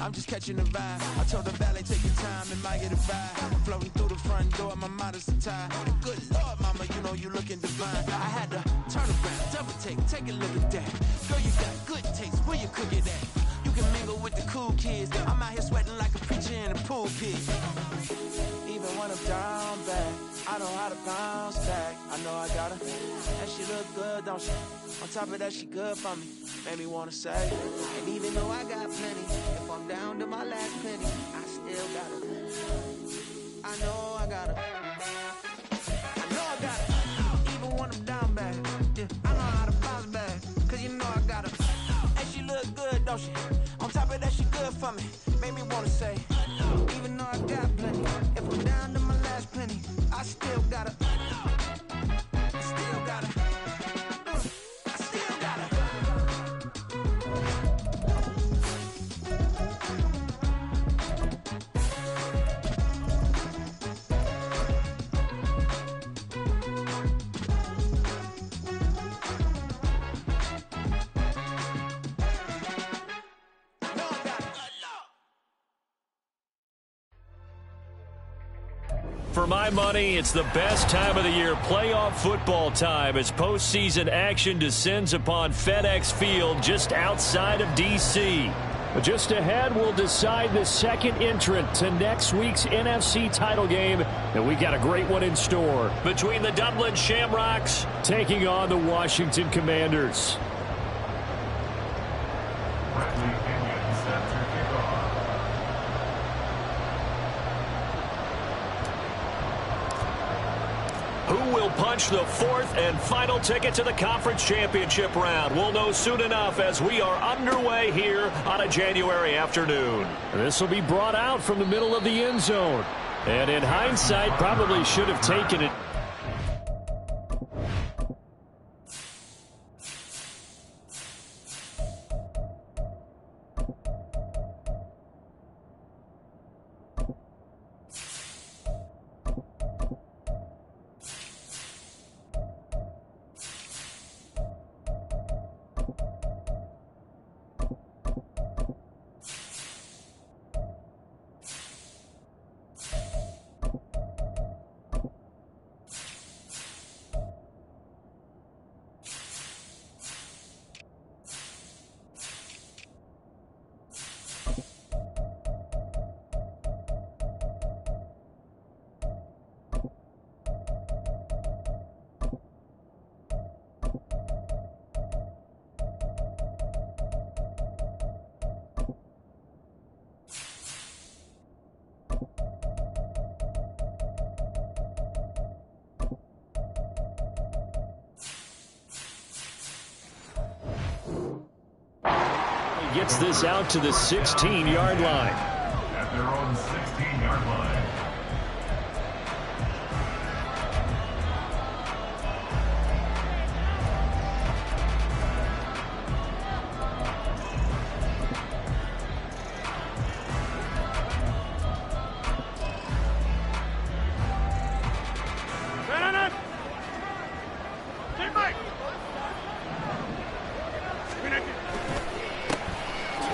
I'm just catching the vibe. I told the valet, take your time and might get a vibe. Floating through the front door, my modest attire. Good Lord, mama, you know you looking divine. I had to turn around, double take a look at that. Girl, you got good taste, where you cook it at? You can mingle with the cool kids. I'm out here sweating like a preacher in a pool pit. Even when I'm down bad, I know how to bounce back. I know I got her, and she look good, don't she? On top of that, she good for me. Made me wanna say, and even though I got plenty, if I'm down to my last penny, I still got her. I know I got her. I know I got her. Even when I'm down bad, yeah, I know how to bounce back. Cause you know I got her. And she look good, don't she? On top of that, she good for me. Made me wanna say, even though I got plenty, if I'm down to my last penny, I still got her. I still got her. I still got her. For my money, it's the best time of the year, playoff football time, as postseason action descends upon FedEx Field just outside of D.C. Just ahead, we'll decide the second entrant to next week's NFC title game, and we got a great one in store between the Dublin Shamrocks taking on the Washington Commanders. Who will punch the fourth and final ticket to the conference championship round? We'll know soon enough as we are underway here on a January afternoon. This will be brought out from the middle of the end zone. And in hindsight, probably should have taken it. Gets this out to the 16-yard line. At their own 16-yard line.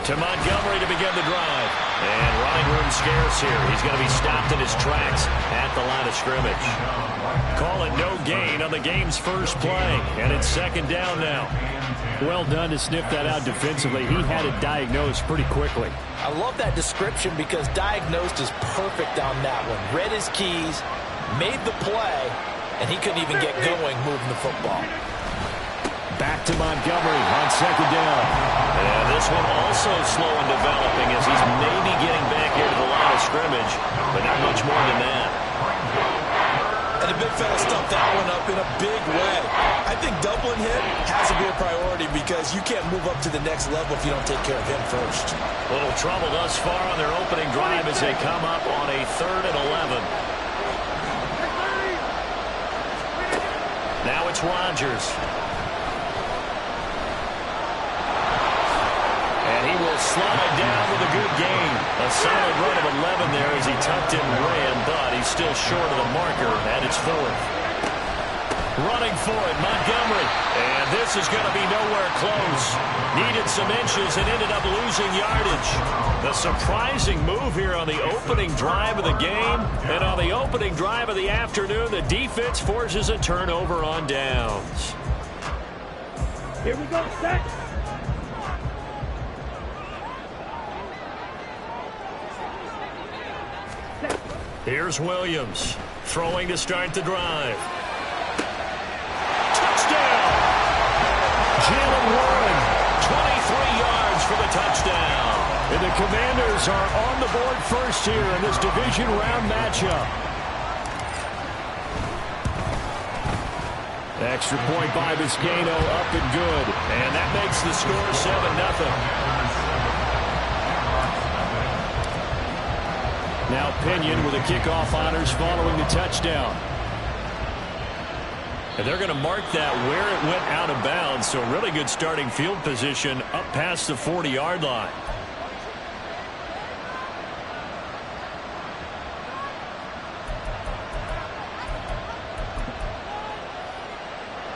To Montgomery to begin the drive. And running room scarce here. He's going to be stopped in his tracks at the line of scrimmage. Call it no gain on the game's first play. And it's second down now. Well done to sniff that out defensively. He had it diagnosed pretty quickly. I love that description because diagnosed is perfect on that one. Read his keys, made the play, and he couldn't even get going moving the football. Back to Montgomery on second down. And this one also slow in developing as he's maybe getting back here to the line of scrimmage, but not much more than that. And the big fella stuffed that one up in a big way. I think doubling him has to be a priority because you can't move up to the next level if you don't take care of him first. Little trouble thus far on their opening drive as they come up on a 3rd and 11. Now it's Rodgers. And he will slide down with a good gain. A solid run of 11 there as he tucked in and ran, but he's still short of the marker, and it's 4th. Running for it, Montgomery. And this is going to be nowhere close. Needed some inches and ended up losing yardage. The surprising move here on the opening drive of the game. And on the opening drive of the afternoon, the defense forces a turnover on downs. Here we go, set. Here's Williams, throwing to start the drive. Touchdown! Jalen Warren, 23 yards for the touchdown. And the Commanders are on the board first here in this division round matchup. Extra point by Vizcaino, up and good. And that makes the score 7-0. Now Pinion with the kickoff honors following the touchdown. And they're going to mark that where it went out of bounds. So really good starting field position up past the 40-yard line.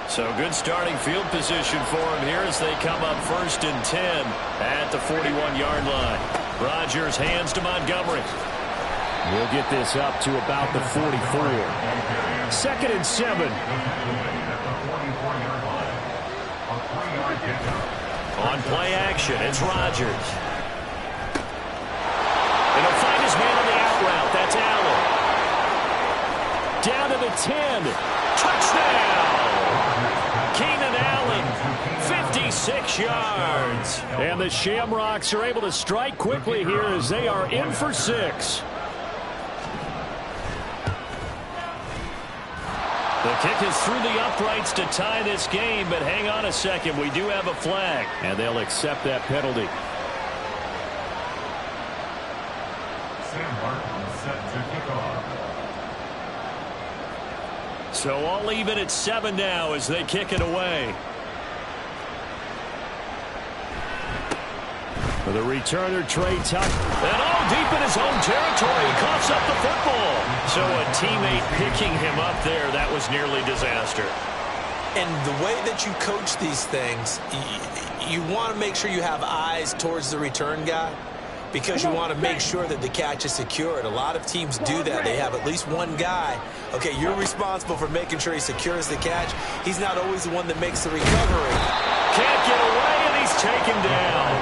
So good starting field position for them here as they come up 1st and 10 at the 41-yard line. Rodgers hands to Montgomery. We'll get this up to about the 44. 2nd and 7. On play action, it's Rodgers. And he'll find his man on the out route. That's Allen. Down to the 10. Touchdown! Keenan Allen, 56 yards. And the Shamrocks are able to strike quickly here as they are in for 6. The kick is through the uprights to tie this game, but hang on a second. We do have a flag, and they'll accept that penalty. Sam Martin set to kick off. So all even at 7 now as they kick it away. For the returner, Trey Tuck. And all deep in his own territory, he coughs up the football. So a teammate picking him up there, that was nearly disaster. And the way that you coach these things, you want to make sure you have eyes towards the return guy because you want to make sure that the catch is secured. A lot of teams do that. They have at least one guy. Okay, you're responsible for making sure he secures the catch. He's not always the one that makes the recovery. Can't get away, and he's taken down.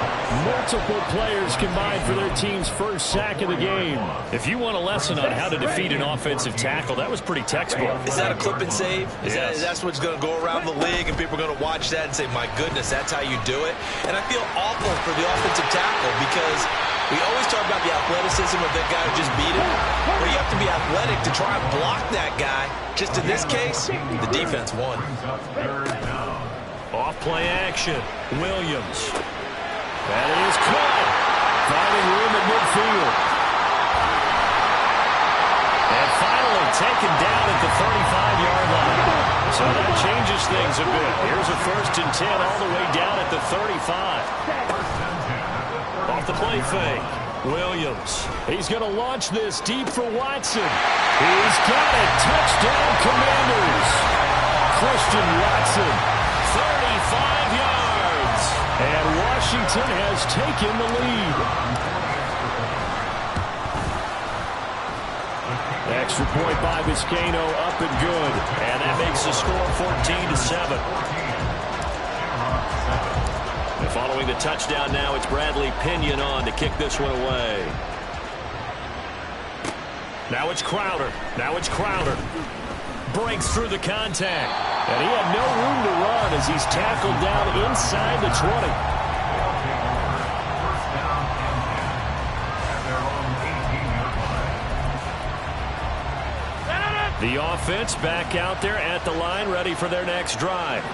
Multiple players combined for their team's first sack of the game. If you want a lesson on how to defeat an offensive tackle, that was pretty textbook. Is that a clip and save? Yes. That's what's going to go around the league, and people are going to watch that and say, my goodness, that's how you do it? And I feel awful for the offensive tackle because we always talk about the athleticism of that guy who just beat him. Well, you have to be athletic to try and block that guy. Just in this case, the defense won. Off play action. Williams. That is caught. Finding room at midfield. And finally taken down at the 35-yard line. So that changes things a bit. Here's a 1st and 10 all the way down at the 35. Off the play fake. Williams. He's going to launch this deep for Watson. He's got it. Touchdown, Commanders. Christian Watson. 35 yards. And Washington has taken the lead. Extra point by Vizcaino, up and good. And that makes the score 14-7. And following the touchdown now, it's Bradley Pinion on to kick this one away. Now it's Crowder. Breaks through the contact. And he had no room to run as he's tackled down inside the 20. The offense back out there at the line, ready for their next drive.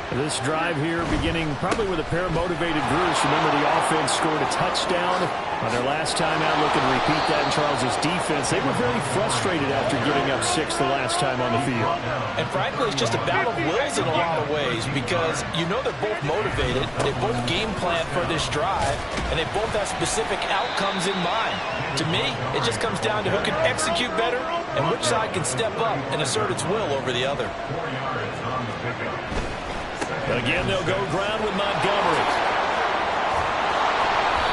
This drive here beginning probably with a pair of motivated groups. Remember, the offense scored a touchdown on their last time out. Looking to repeat that in Charles's defense. They were very frustrated after giving up 6 the last time on the field. And frankly, it's just a battle of wills in a lot of ways because you know they're both motivated. They both game plan for this drive, and they both have specific outcomes in mind. To me, it just comes down to who can execute better and which side can step up and assert its will over the other. Again, they'll go ground with Montgomery.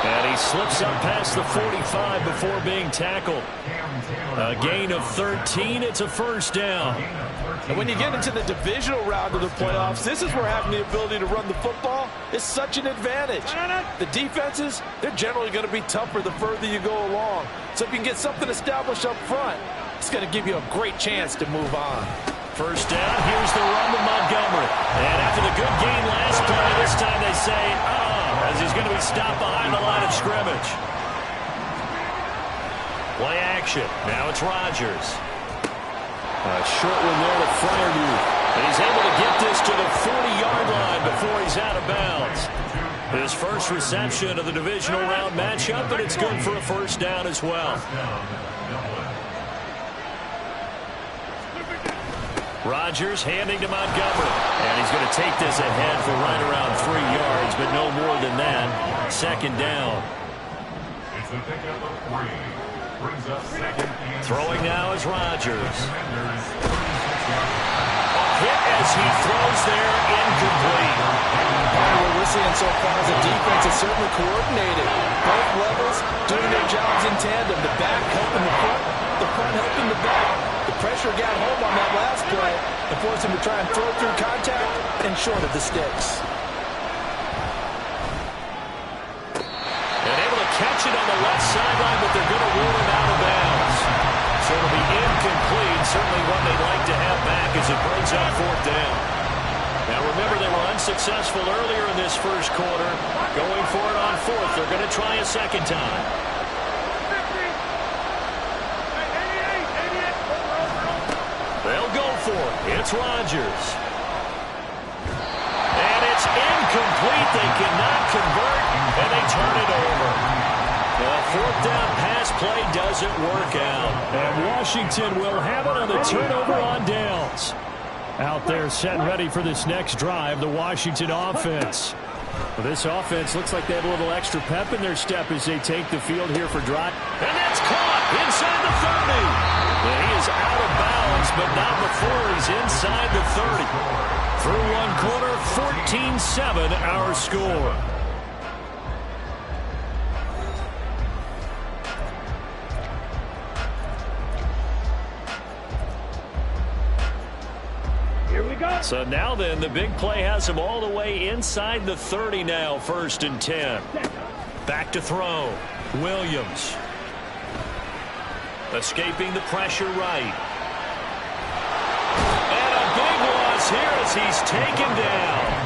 And he slips up past the 45 before being tackled. A gain of 13. It's a first down. And when you get into the divisional round of the playoffs, this is where having the ability to run the football is such an advantage. The defenses, they're generally going to be tougher the further you go along. So if you can get something established up front, it's going to give you a great chance to move on. First down, here's the run with Montgomery. And after the good gain last play, this time they say, as he's going to be stopped behind the line of scrimmage. Play action. Now it's Rodgers. A short one there to Fryermuth. And he's able to get this to the 40-yard line before he's out of bounds. His first reception of the divisional round matchup, and it's good for a first down as well. Rodgers handing to Montgomery. And he's going to take this ahead for right around 3 yards, but no more than that. Second down. It's a pickup of 3. Brings up second and Throwing now is Rodgers. A hit as he throws there, incomplete. What we're seeing so far is the defense is certainly coordinated. Both levels doing their jobs in tandem. The back helping the front helping the back. The pressure got home on that last play and forced him to try and throw through contact and short of the sticks. And able to catch it on the left sideline, but they're going to rule him out of bounds. So it'll be incomplete. Certainly one they'd like to have back as it brings up fourth down. Now remember, they were unsuccessful earlier in this first quarter. Going for it on fourth. They're going to try a second time. They'll go for it. It's Rodgers. And it's incomplete. They cannot convert, and they turn it over. The fourth down pass play doesn't work out. And Washington will have it on the turnover on downs. Out there set and ready for this next drive, the Washington offense. Well, this offense looks like they have a little extra pep in their step as they take the field here for drive. And that's caught inside the 30. And he is out of bounds, but not before he's inside the 30. Through one quarter, 14-7 our score. Here we go. So now then, the big play has him all the way inside the 30 now, 1st and 10. Back to throw. Williams. Escaping the pressure right. And a big loss here as he's taken down.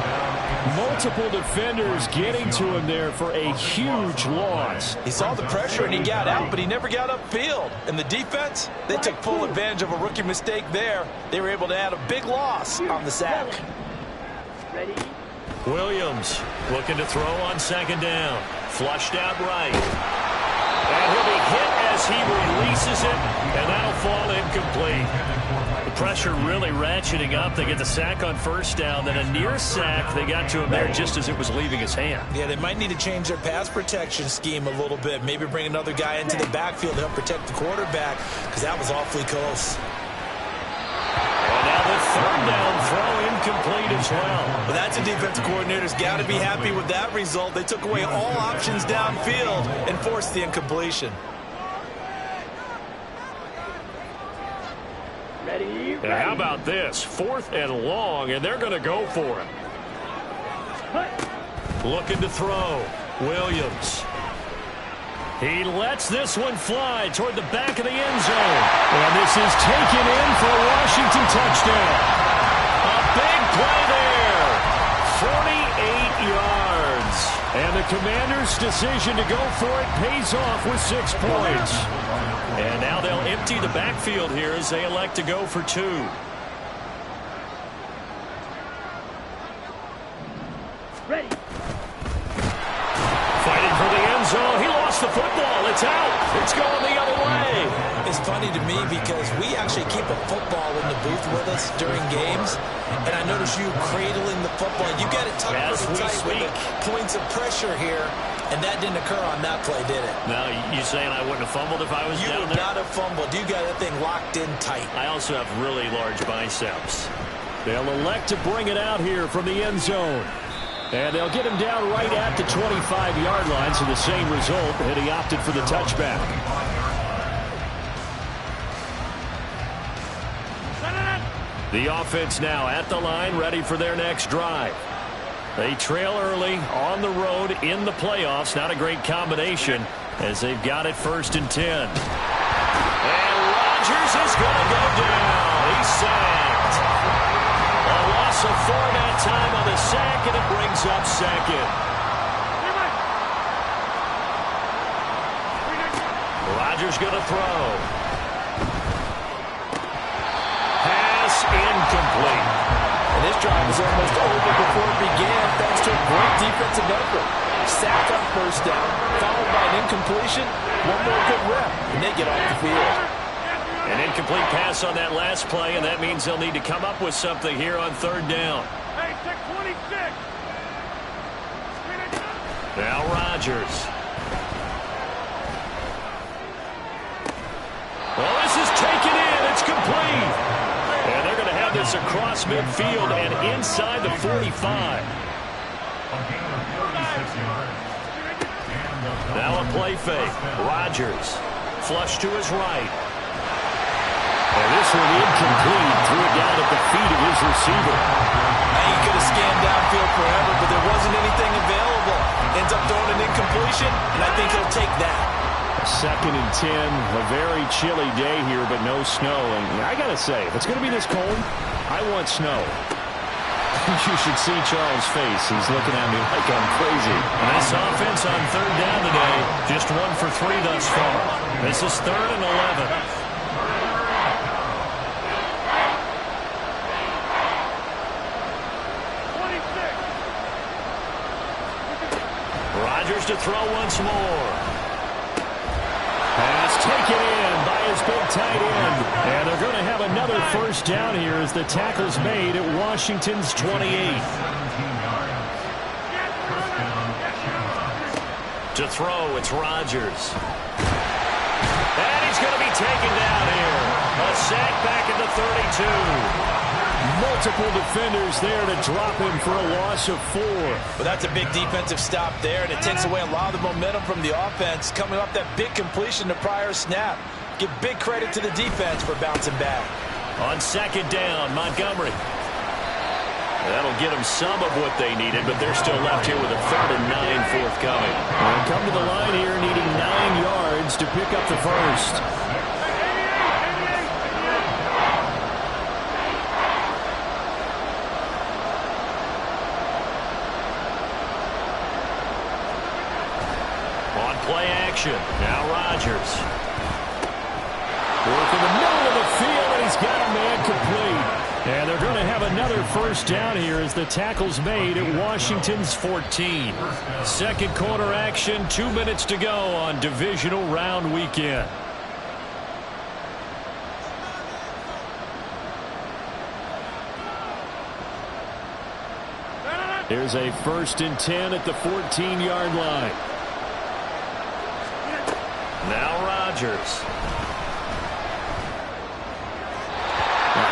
Multiple defenders getting to him there for a huge loss. He saw the pressure and he got out, but he never got upfield. And the defense, they took full advantage of a rookie mistake there. They were able to add a big loss on the sack. Ready? Williams looking to throw on second down. Flushed out right. And he'll be hit as he releases it, and that'll fall incomplete. The pressure really ratcheting up. They get the sack on first down, then a near sack. They got to him there just as it was leaving his hand. Yeah, they might need to change their pass protection scheme a little bit. Maybe bring another guy into the backfield to help protect the quarterback, because that was awfully close. And now the third down throw incomplete as well. Well, that's a defensive coordinator's got to be happy with that result. They took away all options downfield and forced the incompletion. Ready? And how about this? 4th and long, and they're going to go for it. Looking to throw. Williams. He lets this one fly toward the back of the end zone. And this is taken in for a Washington touchdown. A big play there. 48 yards. And the Commanders' decision to go for it pays off with 6 points. And now they'll empty the backfield here as they elect to go for 2. zone. He lost the football. It's out. It's going the other way. It's funny to me because we actually keep a football in the booth with us during games, and I notice you cradling the football. You got it tucked pretty tight with the points of pressure here, and that didn't occur on that play, did it? Now, you saying I wouldn't have fumbled if I was down there? You would not have fumbled. You got that thing locked in tight. I also have really large biceps. They'll elect to bring it out here from the end zone. And they'll get him down right at the 25-yard line, so the same result, and he opted for the touchback. The offense now at the line, ready for their next drive. They trail early on the road in the playoffs. Not a great combination as they've got it 1st and 10. And Rodgers is going to go down. He's sacked. A loss of 4 that time on the sack, and it brings up 2nd. Rodgers going to throw. Pass incomplete. And this drive was almost over before it began thanks to a great defensive effort. Sack on 1st down, followed by an incompletion, one more good rep, and they get off the field. An incomplete pass on that last play, and that means they'll need to come up with something here on 3rd down. Hey, 626. Now Rodgers. Well, this is taken in. It's complete. And they're going to have this across midfield and inside the 45. Now a play fake. Rodgers. Flush to his right. And this one incomplete. Threw it down at the feet of his receiver. Now you could have scanned downfield forever, but there wasn't anything available. Ends up throwing an incompletion, and I think he'll take that. 2nd and 10. A very chilly day here, but no snow. And I got to say, if it's going to be this cold, I want snow. You should see Charles' face. He's looking at me like I'm crazy. This offense on 3rd down today, just 1 for 3 thus far. This is 3rd and 11. Rodgers to throw once more. Pass taken in by his big tight end. And they're going to have another 1st down here as the tackle's made at Washington's 28. To throw, it's Rodgers. And he's going to be taken down here. A sack back at the 32. Multiple defenders there to drop him for a loss of 4. But that's a big defensive stop there, and it takes away a lot of the momentum from the offense coming off that big completion the prior snap. Give big credit to the defense for bouncing back. On 2nd down, Montgomery. That'll get them some of what they needed, but they're still left here with a 3rd and 9 forthcoming. And come to the line here needing 9 yards to pick up the 1st. Play action. Now Rodgers. Work in the middle of the field, and he's got a man complete. And they're going to have another 1st down here as the tackle's made at Washington's 14. 2nd quarter action, 2 minutes to go on divisional round weekend. There's a 1st and 10 at the 14-yard line. Now Rodgers.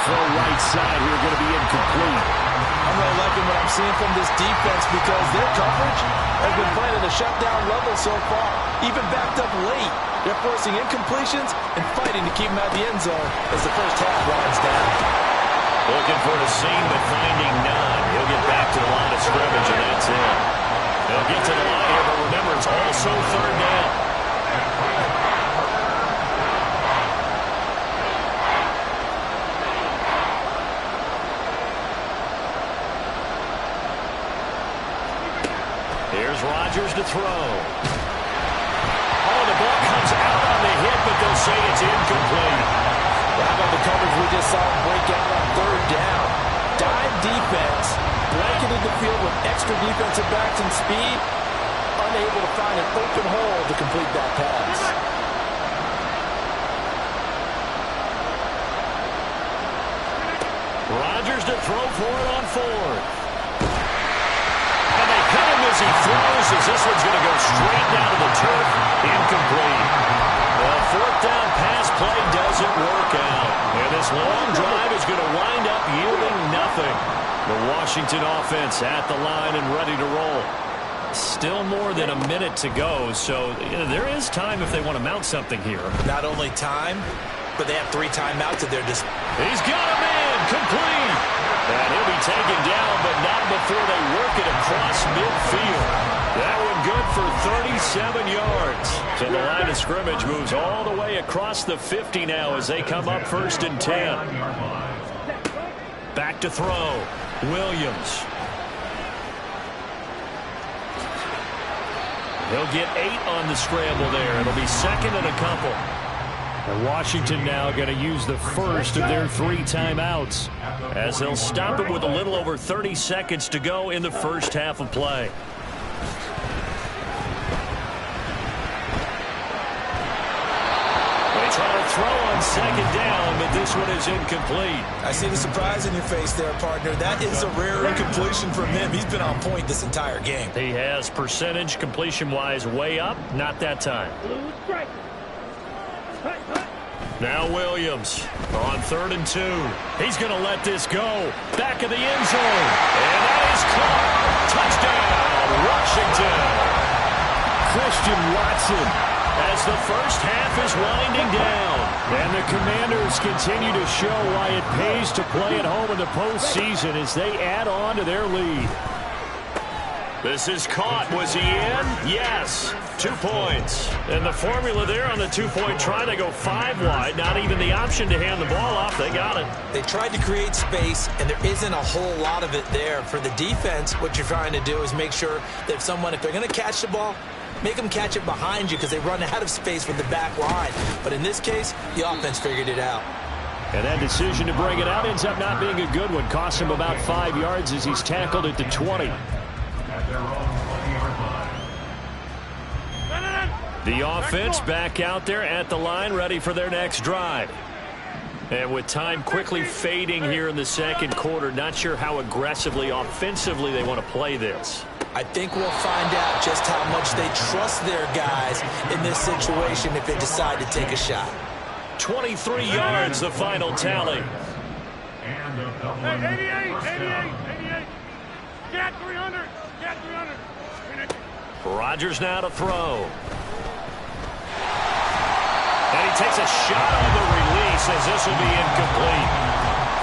Throw right side here, going to be incomplete. I'm really liking what I'm seeing from this defense because their coverage has been playing at a shutdown level so far. Even backed up late, they're forcing incompletions and fighting to keep them out of the end zone as the 1st half winds down. Looking for the seam, but finding none. He'll get back to the line of scrimmage, and that's it. They'll get to the line here, but remember, it's also 3rd down. Here's Rodgers to throw. Oh, the ball comes out on the hit, but they'll say it's incomplete. How about the coverage we just saw break out on 3rd down? Dive defense, blanketed the field with extra defensive backs and speed, unable to find an open hole to throw for it on fourth. And they hit him as he throws, as this one's going to go straight down to the turf. Incomplete. The fourth down pass play doesn't work out. And this long drive is going to wind up yielding nothing. The Washington offense at the line and ready to roll. Still more than a minute to go, so there is time if they want to mount something here. Not only time, but they have 3 timeouts at their disposal. He's got a man, complete. And he'll be taken down, but not before they work it across midfield. That one good for 37 yards. So the line of scrimmage moves all the way across the 50 now as they come up 1st and 10. Back to throw. Williams. He'll get 8 on the scramble there. It'll be 2nd and a couple. And Washington now going to use the first of their 3 timeouts, as they'll stop it with a little over 30 seconds to go in the first half of play. They try to throw on 2nd down, but this one is incomplete. I see the surprise in your face there, partner. That is a rare incompletion from him. He's been on point this entire game. He has percentage completion-wise way up. Not that time. Now Williams on 3rd and 2. He's going to let this go. Back of the end zone. And that is caught. Touchdown, Washington. Christian Watson. As the first half is winding down. And the Commanders continue to show why it pays to play at home in the postseason as they add on to their lead. This is caught. Was he in? Yes. 2 points. And the formula there on the 2-point try, they go 5 wide. Not even the option to hand the ball off. They got it. They tried to create space, and there isn't a whole lot of it there. For the defense, what you're trying to do is make sure that if they're going to catch the ball, make them catch it behind you because they run out of space with the back line. But in this case, the offense figured it out. And that decision to bring it out ends up not being a good one. Cost him about 5 yards as he's tackled at the 20. The offense back out there at the line, ready for their next drive. And with time quickly fading here in the second quarter, not sure how aggressively, offensively they want to play this. I think we'll find out just how much they trust their guys in this situation if they decide to take a shot. 23 yards, the final tally. And the Dublin 88. Get 300. Get 300. Rodgers now to throw. And he takes a shot on the release as this will be incomplete.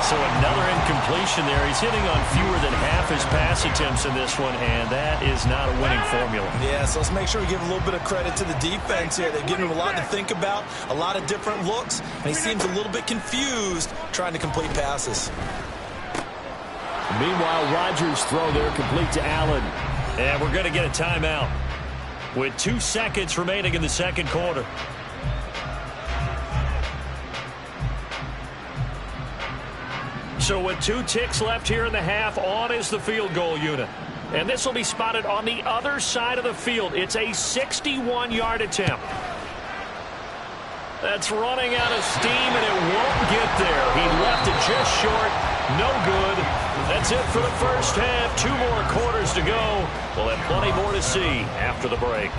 So another incompletion there. He's hitting on fewer than half his pass attempts in this one, and that is not a winning formula. Yeah, so let's make sure we give a little bit of credit to the defense here. They've given him a lot to think about, a lot of different looks, and he seems a little bit confused trying to complete passes. Meanwhile, Rodgers' throw there complete to Allen. And we're going to get a timeout with 2 seconds remaining in the second quarter. So with 2 ticks left here in the half, on is the field goal unit. And this will be spotted on the other side of the field. It's a 61-yard attempt. That's running out of steam, and it won't get there. He left it just short. No good. That's it for the first half. 2 more quarters to go. We'll have plenty more to see after the break.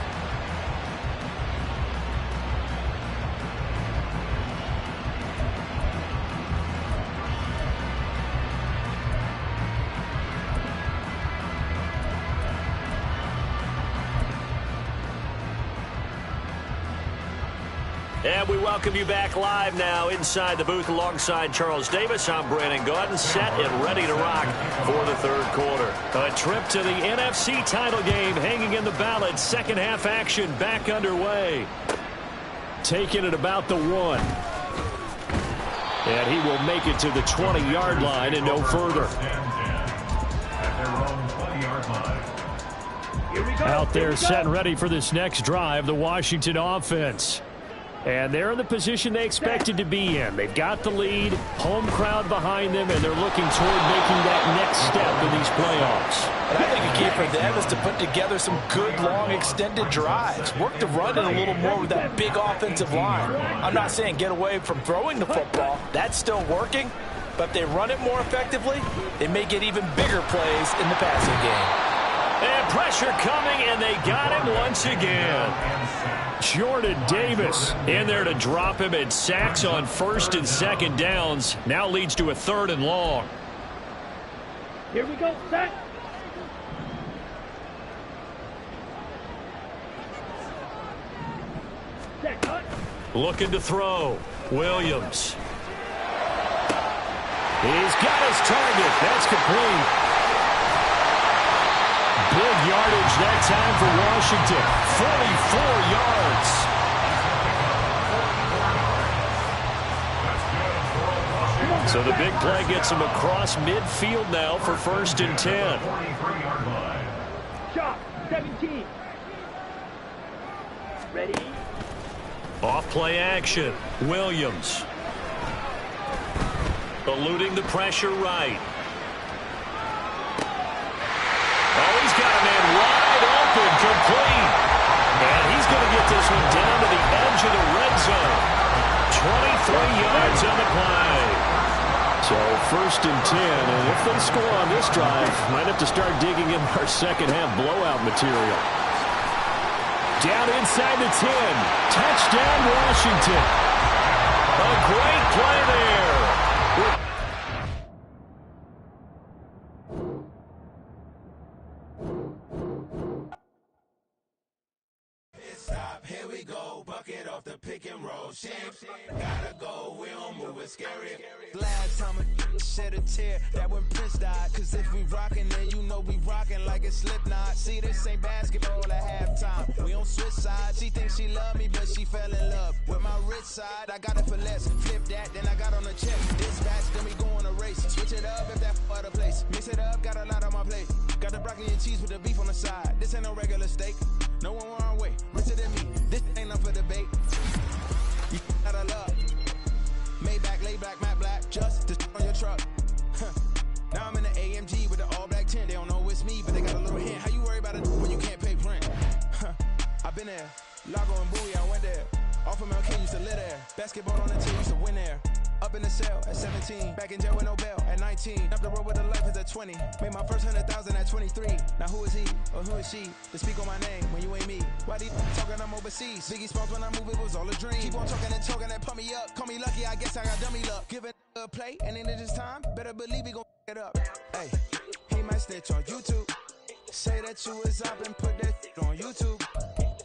And we welcome you back live now inside the booth alongside Charles Davis. I'm Brandon Gaudin, set and ready to rock for the third quarter. A trip to the NFC title game hanging in the balance. Second half action back underway. Taking it about the 1. And he will make it to the 20-yard line and no further. At their own 20-yard line. Out there set and ready for this next drive, the Washington offense. And they're in the position they expected to be in. They've got the lead, home crowd behind them, and they're looking toward making that next step in these playoffs. And I think a key for them is to put together some good, long, extended drives. Work the run in a little more with that big offensive line. I'm not saying get away from throwing the football. That's still working. But if they run it more effectively, they may get even bigger plays in the passing game. And pressure coming, and they got him once again. Jordan Davis in there to drop him, and sacks on 1st and 2nd downs. Now leads to a 3rd and long. Here we go, set. Set, cut. Looking to throw. Williams. He's got his target. That's complete. Big yardage that time for Washington. 44 yards. So the big play gets him across midfield now for 1st and 10. Shot, 17. Ready? Off play action. Williams. Eluding the pressure right. Oh, he's got a man wide open, complete. And he's going to get this one down to the edge of the red zone. 23 yards on the play. So 1st and 10, and if they score on this drive, might have to start digging in our second half blowout material. Down inside the 10. Touchdown, Washington. A great play there. Here we go, bucket off the pick and roll. Gotta go, we don't move it scary. Last time a shed a tear, that when Prince died. Cause if we rockin', then you know we rockin' like a Slipknot. See, this ain't basketball at halftime. We don't switch sides. She thinks she love me, but she fell in love with my rich side. I got it for less. Flip that, then I got on the check. Dispatch, then we go on a race. Switch it up if that other place. Mix it up, got a lot on my plate. Got the broccoli and cheese with the beef on the side. This ain't no regular steak. No one wrong way. Richer than me. This ain't up for debate. You out of luck. Maybach, lay black, matte black. Just to on your truck. Now I'm in the AMG with the all black 10. They don't know it's me, but they got a little hint. How you worry about it when you can't pay rent? I've been there. Lago and Bowie, I went there. Off of Mount King used to live there. Basketball on the team used to win there. Up in the cell at 17. Back in jail with no bail at 19. Up the road with a life as at 20. Made my first 100,000 at 23. Now who is he or who is she to speak on my name when you ain't me? Why these talking I'm overseas? Biggie Smalls when I move it was all a dream. Keep on talking and pump me up. Call me lucky, I guess I got dummy luck. Give it a play and then this time, better believe he gon' it up. Hey, he might snitch on YouTube. Say that you was up and put that on YouTube.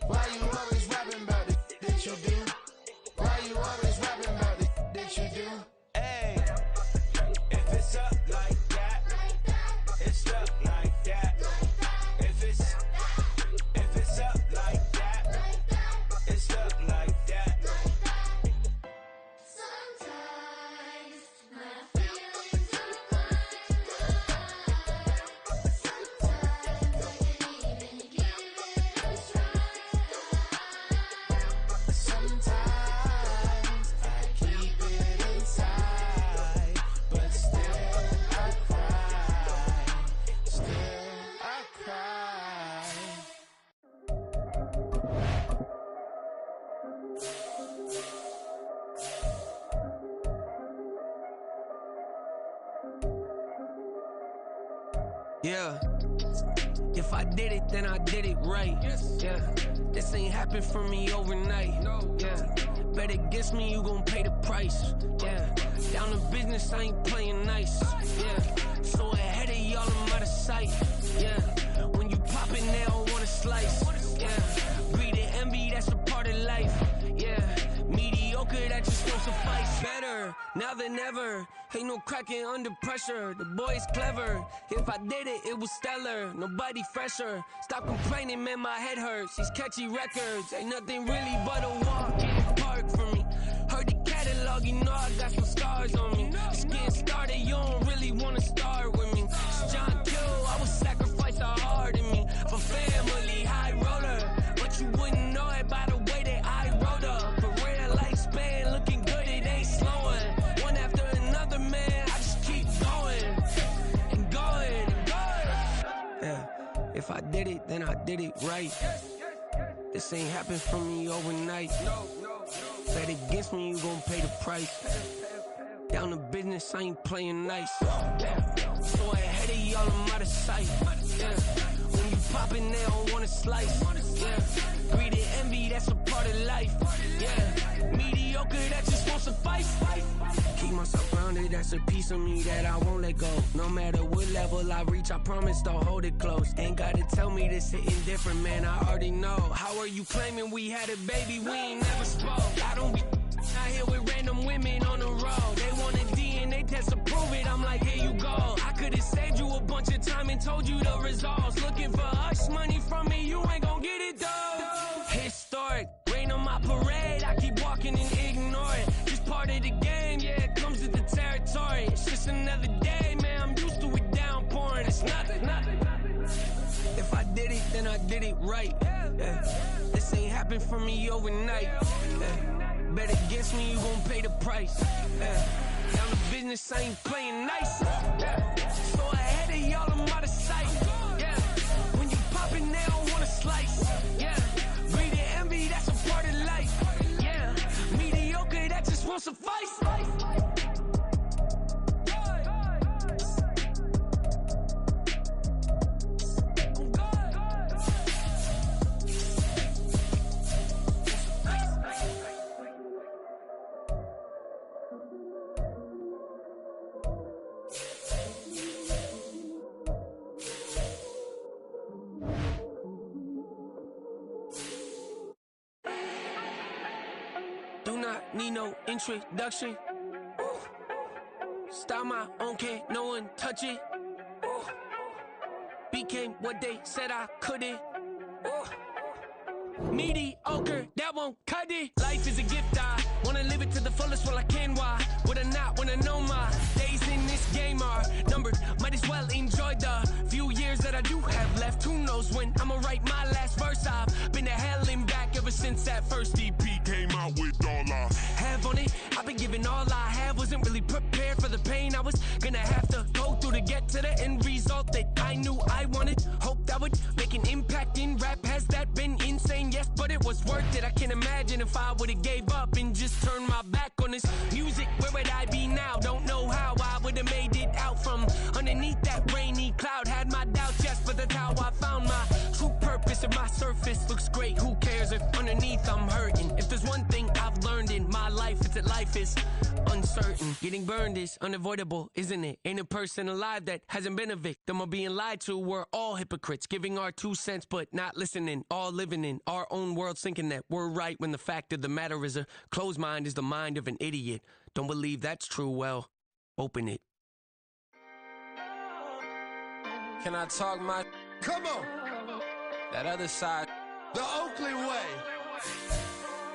Why you always rapping about it that you do? Why you always rapping about it that you do? Hey, if it's up like that, it's up like that. If it's up like that, it's up like that. Sometimes my feelings are sometimes I can't even give it a try. Sometimes I keep it inside, but still I cry. Still I cry. Yeah. If I did it, then I did it right. Yeah. This ain't happened for me overnight. Yeah. Bet against me, you gon' pay the price. Yeah. Down to business, I ain't playing nice. Yeah. So ahead of y'all, I'm out of sight. Yeah. When you pop it, they don't wanna slice. Yeah. Greed and envy, that's a part of life. Yeah. Mediocre, that just don't suffice. Better now than ever. Ain't no cracking under pressure. The boy's clever. If I did it, it was stellar. Nobody fresher. Stop complaining, man, my head hurts. These catchy records ain't nothing really but a walk in the park for me. Heard the catalog, you know I got some stars on me. Just getting started, you don't really wanna start with me. It's John Kill, I would sacrifice a heart in me for family, high roller. But you wouldn't know it by the way that I wrote up. For real lifespan, looking good, it ain't slowing. One after another, man, I just keep going and going and going. Yeah, if I did it, then I did it right. This ain't happened for me overnight. Bet against me, you gon' pay the price. Down to business, I ain't playing nice. Yeah. So ahead of y'all, I'm out of sight. Yeah. When you poppin', they don't wanna slice. Yeah. Greed and envy, that's a part of life. Yeah. Mediocre, that just won't suffice. Keep myself grounded, that's a piece of me that I won't let go. No matter what level I reach, I promise to hold it close. Ain't gotta tell me this hitting different, man, I already know. How are you claiming we had a baby, we ain't never spoke? I don't be out here with random women on the road. They want a DNA test to prove it, I'm like, here you go. I could've saved you a bunch of time and told you the results. Looking for hush money from me, you ain't gon' get it though. Historic, rain on my parade, I keep walking and ignore it. Just part of the game, yeah, it comes with the territory. It's just another day, man, I'm used to it downpouring. It's nothing. If I did it, then I did it right. Yeah. This ain't happened for me overnight. Yeah. Bet against me, you gon' pay the price. Yeah. Down to business, I ain't playing nice. Yeah. So ahead of y'all, I'm out of sight. Yeah. When you poppin', they don't wanna slice. Yeah. Greed and envy, that's a part of life. Yeah. Mediocre, that just won't suffice. Do not need no introduction. Ooh. Style my own, can't no one touch it. Ooh. Became what they said I couldn't. Ooh. Mediocre, that won't cut it. Life is a gift, I wanna live it to the fullest while I can. Why would I not wanna know my days in this game are numbered? Might as well enjoy the few years that I do have left. Who knows when I'ma write my last verse? I've been to hell and back ever since that first EP came out with all I have on it. I've been giving all I have, wasn't really prepared for the pain I was gonna have to go through to get to the end result that I knew I wanted. Hoped I would make an impact in rap. Has that been insane? Yes, but it was worth it. I can't imagine if I would've gave up and just turned my back on this music. Where would I be now? Don't know how I would've made it out from underneath that rainy cloud. Had my doubts, yes, but that's how I found my true purpose. If my surface looks great, who cares if underneath I'm hurting? If there's one thing I've learned in my life, it's that life is uncertain. Getting burned is unavoidable, isn't it? Ain't a person alive that hasn't been a victim of being lied to. We're all hypocrites, giving our 2 cents but not listening. All living in our own world, thinking that we're right when the fact of the matter is a closed mind is the mind of an idiot. Don't believe that's true? Well, open it. Can I talk my... Come on, that other side? the Oakley way.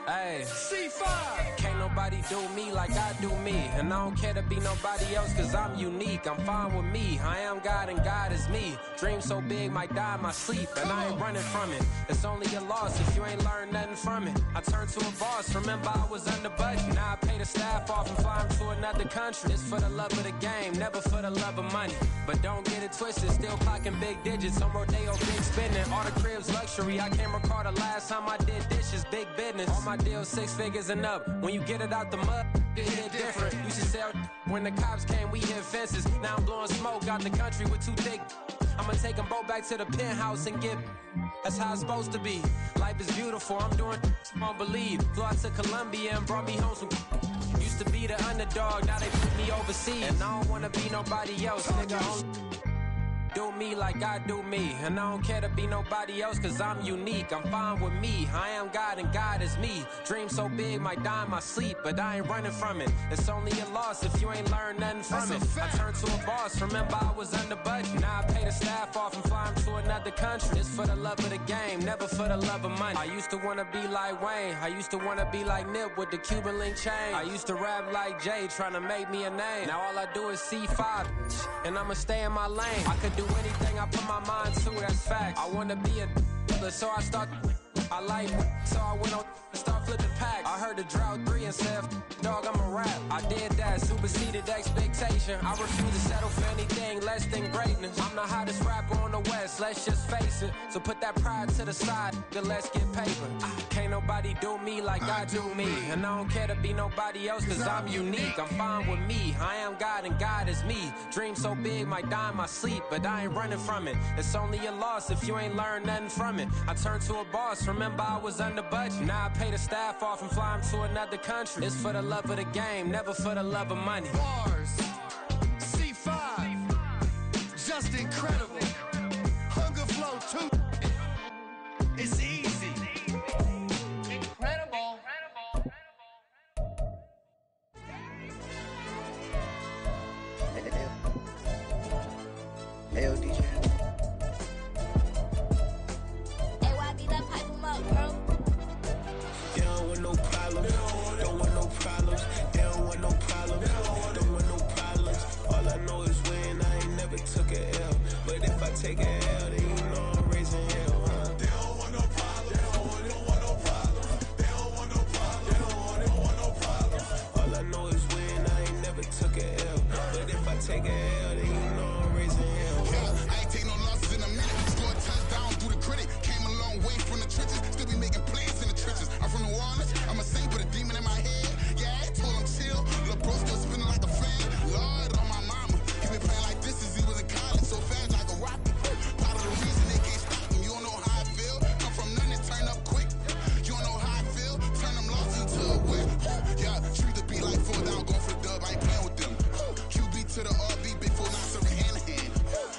Hey. C5. Can't nobody do me like I do me. And I don't care to be nobody else cause I'm unique. I'm fine with me. I am God and God is me. Dream so big might die in my sleep. And I ain't running from it. It's only a loss if you ain't learned nothing from it. I turned to a boss. Remember I was under budget. Now I pay the staff off and fly them to another country. It's for the love of the game, never for the love of money. But don't get it twisted. Still clocking big digits. On Rodeo, big spending. All the cribs luxury. I can't recall the last time I did dishes. Big business. All my deals 6 figures and up. When you get it out the mud, it hit different. Used to sell when the cops came, we hit fences. Now I'm blowing smoke out the country with 2 thick. I'ma take them both back to the penthouse and get. That's how it's supposed to be. Life is beautiful, I'm doing won't believe. Flew out to Colombia and brought me home some. Used to be the underdog, now they put me overseas. And I don't wanna be nobody else, nigga. Do me like I do me. And I don't care to be nobody else cause I'm unique. I'm fine with me. I am God and God is me. Dream so big might die in my sleep, but I ain't running from it. It's only a loss if you ain't learned nothing from it. I turned to a boss. Remember I was under budget. Now I pay the staff off and fly them to another country. It's for the love of the game, never for the love of money. I used to wanna be like Wayne. I used to wanna be like Nip with the Cuban link chain. I used to rap like Jay, trying to make me a name. Now all I do is C5, and I'ma stay in my lane. I could do anything I put my mind to, that's fact. I wanna be a so I start. I like so I went on and start flipping packs. I heard the drought 3 and said, dog, I'm a rap. I did that, superseded expectation. I refuse to settle for anything less than greatness. I'm the hottest rapper on the West, let's just face it. So put that pride to the side, then let's get paper. Can't nobody do me like I do me. And I don't care to be nobody else, cause I'm unique. I'm fine with me. I am God and God is me. Dream so big, might die in my sleep, but I ain't running from it. It's only a loss if you ain't learned nothing from it. I turned to a boss, remember I was under budget. Now I pay the staff off and fly them to another country. It's for the love of the game, never for the love of money. Bars, C5, just incredible. Hunger Flow 2, it's easy. Incredible. Hey, DJ. AYB, that pipe 'em up, bro. They don't want no problems. Don't want no problems. They don't want no problems. Don't want no problems. All I know is when I ain't never took a L. But if I take a L, then you know I'm raising hell, huh? They don't want no problems. They don't want no problems. They don't want no problems. They don't want no problems. All I know is when I ain't never took a L. But if I take a L, then you know I'm raising hell, huh? I ain't take no losses in a minute. Scored touchdown through the critic. Came a long way from the trenches. Still be making plays in the trenches. I'm from New Orleans. I'm a saint with a demon in my head. Yeah, I told him chill. Lil' bro still spinning like a fan. Lord on my mama. He been playing like this since he was in college. So fast like a rocket. Part of the reason they can't stop him. You don't know how I feel. Come from nothing, turn up quick. You don't know how I feel. Turn them losses into a win. Yeah, treat the beat like 4 down. Go for the dub. I ain't playing with them. QB to the RB. Big 4 not serving hand to hand.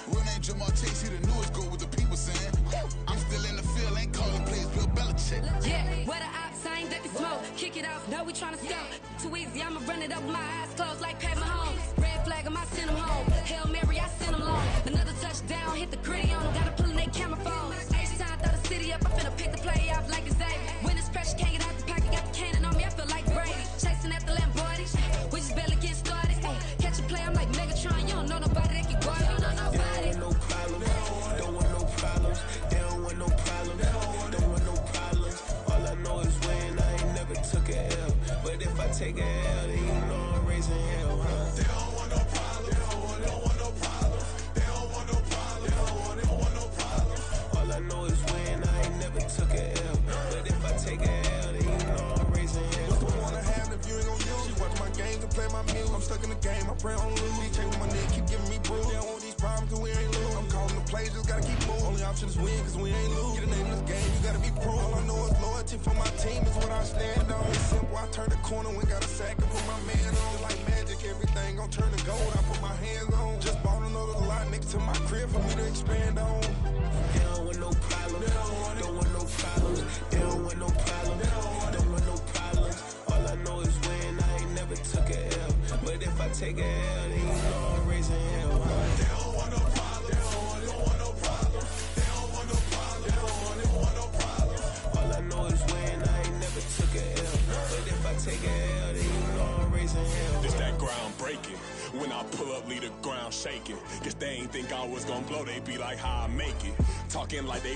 Real name Jamal Chase. He the newest go with the people saying. I'm still in the field. Ain't calling plays. Bill Belichick. Yeah, where the ops, I ain't ducking smoke. Kick it off, no, we tryna scout. Too easy, I'ma run it up with my eyes closed like Pat Mahomes. Red flag, I send him home. Hail Mary, I send him long. Another touchdown, hit the gritty on him. Gotta pull in they camera phones. H-time, throw the city up. I finna pick the play off like it's Xavier. When it's pressure, can't get out the pocket. Got the cannon on me, I feel like Brady. Chasing at the Lamborghini. We just barely get started. Ay, catch a play, I'm like Megatron. You don't know nobody that can guard. You don't know nobody. No problems. Don't want no problems. They don't want no problems. Don't want no problems. All I know is when I ain't never took a L. But if I take a L, then you know I'm raising hell, huh? They don't want no problems. They don't want no problems. They don't want no problems. They don't want no problems. All I know is when I ain't never took a L. But if I take a L, then you know I'm raising hell. What's the point of having if you ain't gon' use? She watch my games and play my music. I'm stuck in the game. I pray on lose. He changing my neck, keep giving me bruise. They don't want these problems 'cause we ain't lose. I'm calling the plays, just gotta keep moving. Only option is win 'cause we ain't lose. Get a name in this game, you gotta be pro. All I know is loyalty for my team is what I stand on. It's simple, I turn the corner when got a sack and put my man on. Like magic, everything gon' turn to gold. I put my hands on. Just bought another lot next to my crib for me to expand on. They don't want no problems. Don't want no problems. They don't want no problems. Don't want no problems. All I know is when I ain't never took a L. But if I take a L, then you know I'm raising hell, huh? They don't want no problems. They don't want no problems. They don't want no problems. They don't want no problems. All I know is when I ain't never took a L. But if I take a L, then you know I'm raising hell. It's that ground breaking. When I pull up, leave the ground shaking. Guess they ain't think I was gonna blow. They be like, how I make it. Talking like they